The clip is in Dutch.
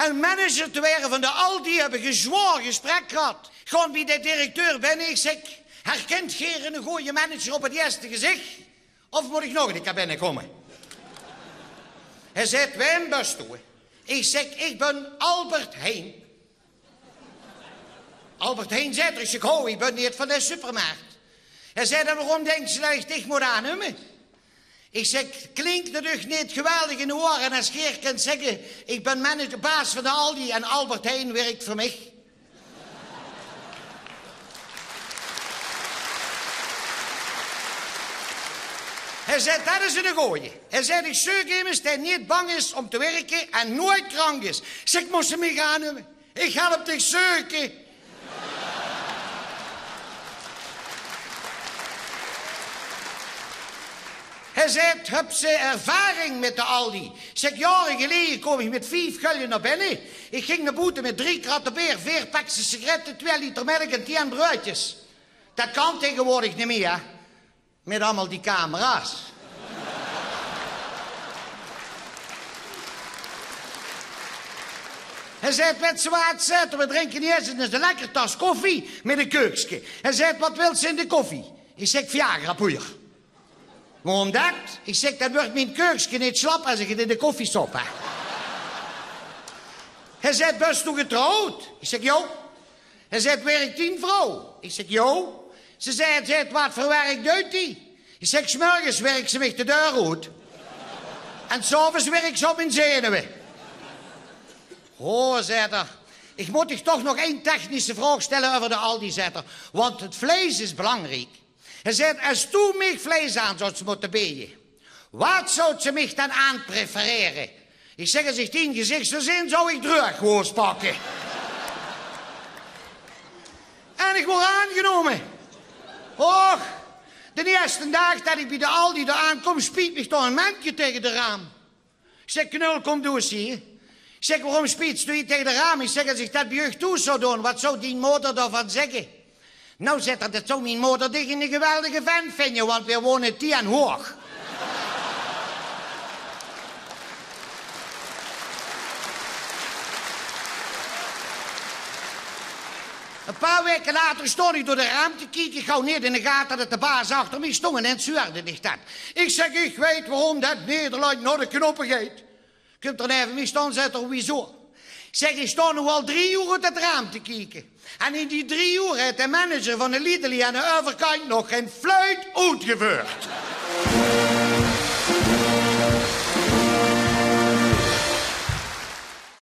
En manager te worden van de Aldi hebben gezworen gesprek gehad. Gewoon bij de directeur ben ik zeg, herkent Geren een goede manager op het eerste gezicht? Of moet ik nog een keer binnenkomen? Hij zegt, wij een bus toe. Ik zeg, ik ben Albert Heijn. Albert Heijn zegt, ik zeg, ik ben niet van de supermarkt. Hij zei, dan waarom denk je dat ik dich moet aannemen? Ik zeg, klinkt het toch niet geweldig in de oren als Geer kan zeggen, ik ben manager, baas van de Aldi en Albert Heijn werkt voor mij. Hij zei, dat is een gooie. Hij zei, ik zoek iemand die niet bang is om te werken en nooit krank is. Ik zeg, moest ze mij gaan nemen? Ik ga op dich zoeken. Hij zei, heb ze ervaring met de Aldi? Ik zeg, jaren geleden kom ik met 5 gulden naar binnen. Ik ging naar boete met 3 kratten beer, 4 pakjes sigaretten, 2 liter melk en 10 broodjes. Dat kan tegenwoordig niet meer, met allemaal die camera's. Hij zei, met zwaard zetten, we drinken niet eens een lekker tas koffie met een keukske. Hij zei, wat wil ze in de koffie? Ik zeg, Viagra poeier. Waarom dat? Ik zeg, dat wordt mijn keukske niet slap als ik het in de koffie stop. Hè. Hij zei, best toen getrouwd? Ik zeg, jo. Hij zei, werkt 10 vrouw? Ik zeg, jo. Ze zei, wat voor werk doet die? Ik zeg, 's morgens werkt ze met de deur uit. En 's avonds werkt ze op mijn zenuwen. Oh, zei hij, ik moet je toch nog 1 technische vraag stellen over de Aldi-zetter. Want het vlees is belangrijk. Hij zei, als toen mij vlees aan zou moeten bieden, wat zou ze mij dan aan prefereren? Ik zeg, als ik 10 gezicht zou zien, zou ik terug pakken. En ik word aangenomen. Och, de eerste dag dat ik bij de Aldi daar aankom, spiet me toch een mandje tegen de raam. Ik zeg, knul, kom door, zie je. Ik zeg, waarom spiet je tegen de raam? Ik zeg, als ik dat bij je toe zou doen, wat zou die moeder daarvan zeggen? Nou, zegt dat zou mijn moeder dich een geweldige vent vinden, want we wonen 10 hoog. Een paar weken later stond ik door de raam te kijken, gauw niet in de gaten dat de baas achter me stond en zuurde dicht dat. Ik zeg, ik weet waarom dat Nederland naar de knoppen gaat. Kunt er even mee staan zetten, hoezo? Ik zeg, ik sta nu al 3 uur uit het raam te kijken. En in die 3 uur heeft de manager van de Lidl aan de overkant nog geen fluit uitgevoerd.